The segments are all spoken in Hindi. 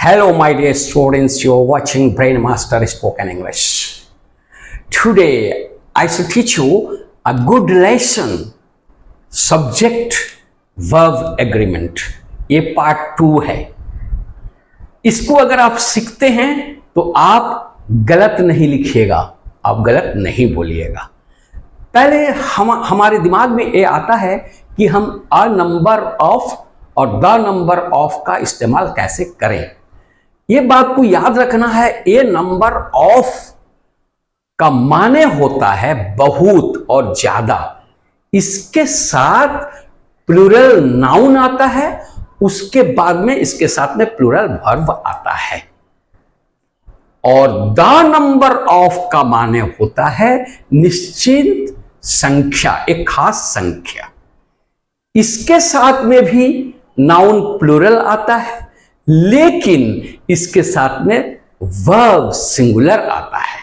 Hello, my dear students. You're watching Brain Master Spoken English. Today, I shall teach you a good lesson. Subject verb agreement. ये पार्ट 2 है. इसको अगर आप सीखते हैं तो आप गलत नहीं लिखिएगा, आप गलत नहीं बोलिएगा. पहले हमारे दिमाग में ये आता है कि हम अ नंबर ऑफ और द नंबर ऑफ का इस्तेमाल कैसे करें. ये बात को याद रखना है. ए नंबर ऑफ का माने होता है बहुत और ज्यादा. इसके साथ प्लूरल नाउन आता है, उसके बाद में इसके साथ में प्लूरल वर्ब आता है. और द नंबर ऑफ का माने होता है निश्चित संख्या, एक खास संख्या. इसके साथ में भी नाउन प्लूरल आता है, लेकिन इसके साथ में वर्ब सिंगुलर आता है.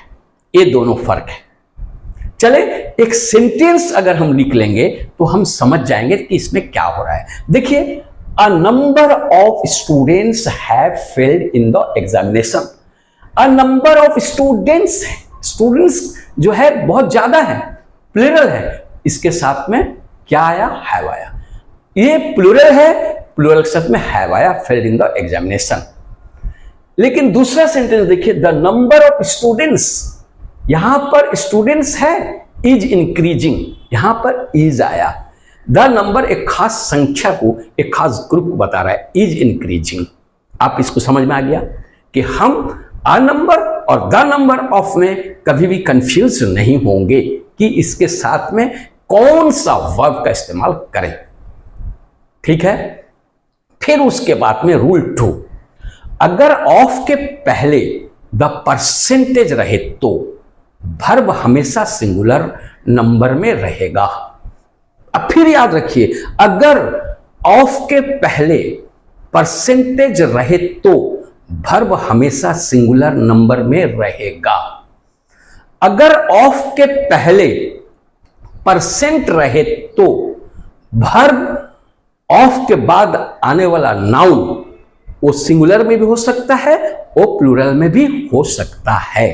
ये दोनों फर्क है. चले एक सेंटेंस अगर हम लिख लेंगे तो हम समझ जाएंगे कि इसमें क्या हो रहा है. देखिए, a number of students have failed in the examination. A number of students जो है बहुत ज्यादा है, प्लूरल है. इसके साथ में क्या आया? हैव आया. ये प्लूरल है, प्लूरल के साथ में हैव आया, फेल्ड इन द एग्जामिनेशन. लेकिन दूसरा सेंटेंस देखिए, द नंबर ऑफ स्टूडेंट्स, यहां पर स्टूडेंट्स है, इज इंक्रीजिंग, यहां पर इज आया. द नंबर एक खास संख्या को, एक खास ग्रुप को बता रहा है, इज इंक्रीजिंग. आप इसको समझ में आ गया कि हम अ नंबर और द नंबर ऑफ में कभी भी कंफ्यूज नहीं होंगे कि इसके साथ में कौन सा वर्ब का इस्तेमाल करें. ठीक है. फिर उसके बाद में रूल 2, अगर ऑफ के पहले द परसेंटेज रहे तो वर्ब हमेशा सिंगुलर नंबर में रहेगा. अब फिर याद रखिए, अगर ऑफ के पहले परसेंटेज रहे तो वर्ब हमेशा सिंगुलर नंबर में रहेगा. अगर ऑफ के पहले परसेंट रहे तो वर्ब ऑफ के बाद आने वाला नाउन वो सिंगुलर में भी हो सकता है, वो प्लूरल में भी हो सकता है.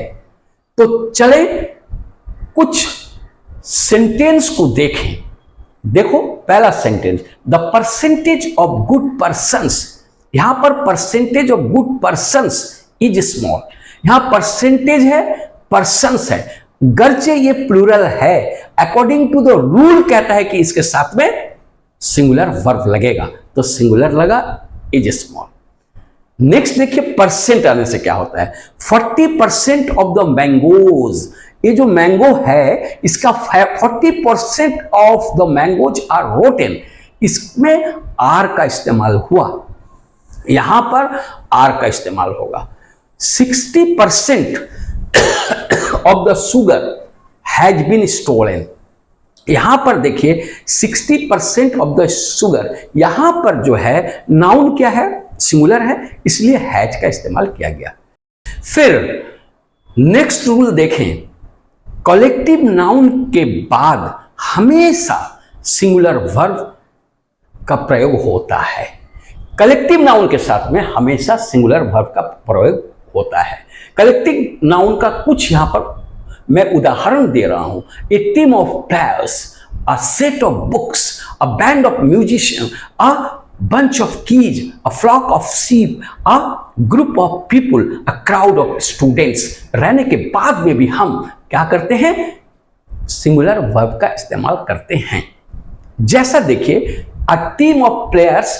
तो चले कुछ सेंटेंस को देखें. देखो, पहला sentence, the percentage of good persons. यहां पर percentage of good persons is small. यहां परसेंटेज है, पर्सन्स है, गर्चे ये प्लूरल है. अकॉर्डिंग टू द रूल कहता है कि इसके साथ में सिंगुलर वर्ब लगेगा, तो सिंगुलर लगा, इज स्मॉल. नेक्स्ट देखिए, परसेंट आने से क्या होता है. 40% ऑफ द मैंगोज, ये जो मैंगो है इसका 40% of the mangoes are rotten. इसमें आर का इस्तेमाल हुआ, यहां पर आर का इस्तेमाल होगा. 60% of the sugar has been stolen. यहां पर देखिए 60% ऑफ द शुगर, यहां पर जो है नाउन क्या है? सिंगुलर है, इसलिए हैज का इस्तेमाल किया गया. फिर नेक्स्ट रूल देखें, कलेक्टिव नाउन के बाद हमेशा सिंगुलर वर्ब का प्रयोग होता है. कलेक्टिव नाउन के साथ में हमेशा सिंगुलर वर्ब का प्रयोग होता है. कलेक्टिव नाउन का कुछ यहां पर मैं उदाहरण दे रहा हूं. A team of players, a set of books, a band of musician, a bunch of keys, a flock of sheep, a group of people, a crowd of students. रहने के बाद में भी हम क्या करते हैं? सिंगुलर वर्ब का इस्तेमाल करते हैं. जैसा देखिए, a team of players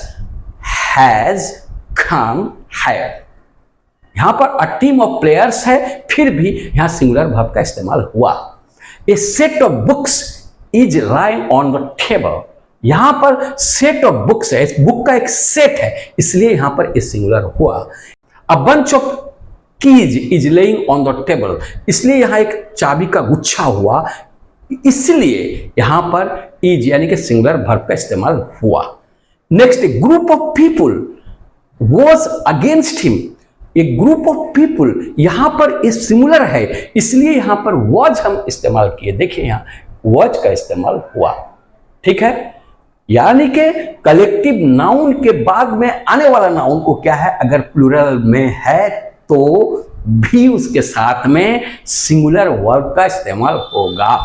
has come here. यहां पर a team of players है, फिर भी यहां सिंगुलर वर्ब का इस्तेमाल हुआ. A set of books is lying on the table. यहां पर सेट ऑफ बुक्स है, इस बुक का एक सेट है, इसलिए यहां पर इस सिंगुलर हुआ. A bunch of keys is laying on the table. इसलिए यहां एक चाबी का गुच्छा हुआ, इसलिए यहां पर इज यानी कि सिंगुलर वर्ब का इस्तेमाल हुआ. Next, group of people was against him. एक ग्रुप ऑफ पीपुल, यहां पर इस सिंगुलर है, इसलिए यहां पर वॉज हम इस्तेमाल किए. देखिए यहां वॉज का इस्तेमाल हुआ. ठीक है. यानी कि कलेक्टिव नाउन के बाद में आने वाला नाउन को क्या है, अगर प्लूरल में है तो भी उसके साथ में सिंगुलर वर्ब का इस्तेमाल होगा।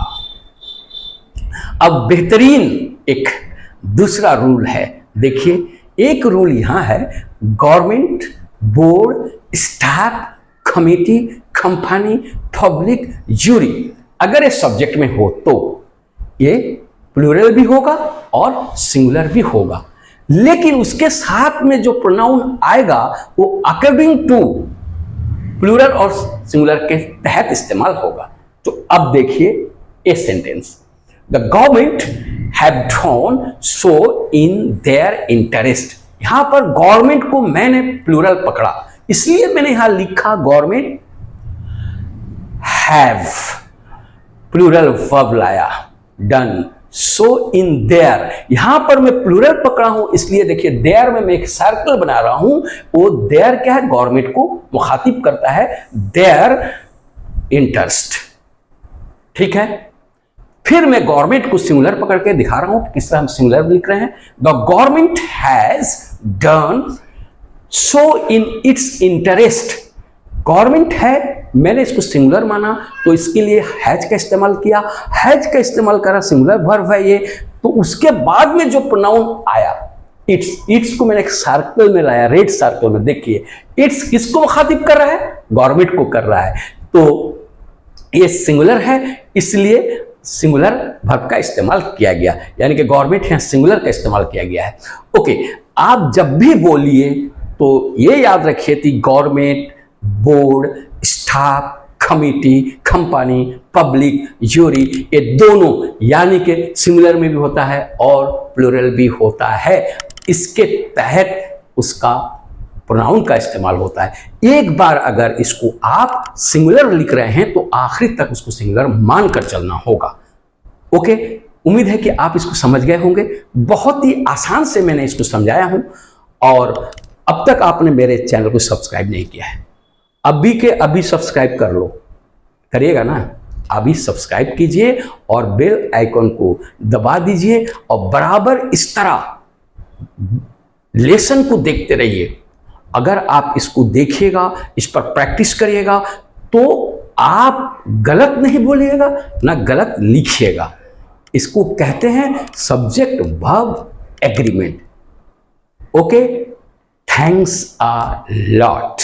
अब बेहतरीन एक दूसरा रूल है, देखिए एक रूल यहां है, government, board, staff, committee, company, public, jury, अगर ये सब्जेक्ट में हो तो ये प्लूरल भी होगा और सिंगुलर भी होगा, लेकिन उसके साथ में जो प्रोनाउन आएगा वो अकॉर्डिंग टू प्लूरल और सिंगुलर के तहत इस्तेमाल होगा। तो अब देखिए a sentence, the government have drawn so in their interest. यहां पर गवर्नमेंट को मैंने प्लूरल पकड़ा, इसलिए मैंने यहां लिखा गवर्नमेंट हैव, प्लूरल वर्ब लाया, डन, सो इन देयर, यहां पर मैं प्लूरल पकड़ा हूं, इसलिए देखिए देयर में मैं एक सर्कल बना रहा हूं, वो देयर क्या है, गवर्नमेंट को मुखातिब करता है, देयर इंटरेस्ट, ठीक है। फिर मैं गवर्नमेंट को सिंगुलर पकड़ के दिखा रहा हूं किस तरह हम सिंगुलर लिख रहे हैं, the government has done so in its interest, government है, मैंने इसको सिंगुलर माना तो इसके लिए हैज का इस्तेमाल किया, हैज का इस्तेमाल करा, सिंगुलर वर्ब है ये, तो उसके बाद में जो प्रोनाउन आया इट्स, इट्स को मैंने एक सर्कल में लाया, रेड सर्कल में, देखिए इट्स किसको मुखातिब कर रहा है, गवर्नमेंट को कर रहा है, तो ये सिंगुलर है इसलिए सिंगुलर वर्ब का इस्तेमाल किया गया, यानी कि गवर्नमेंट यहां सिंगुलर का इस्तेमाल किया गया है। ओके, आप जब भी बोलिए तो ये याद रखिए कि government, board, staff, committee, company, public, jury, ये दोनों यानी कि सिंगुलर में भी होता है और प्लूरल भी होता है, इसके तहत उसका प्रोनाउन का इस्तेमाल होता है। एक बार अगर इसको आप सिंगुलर लिख रहे हैं तो आखिरी तक उसको सिंगुलर मानकर चलना होगा। ओके, उम्मीद है कि आप इसको समझ गए होंगे, बहुत ही आसान से मैंने इसको समझाया हूं, और अब तक आपने मेरे चैनल को सब्सक्राइब नहीं किया है, अभी के अभी सब्सक्राइब कर लो, करिएगा ना, अभी सब्सक्राइब कीजिए और बेल आइकन को दबा दीजिए और बराबर इस तरह लेसन को देखते रहिए। अगर आप इसको देखिएगा, इस पर प्रैक्टिस करिएगा तो आप गलत नहीं बोलिएगा ना गलत लिखिएगा। इसको कहते हैं subject verb agreement. Okay, thanks a lot.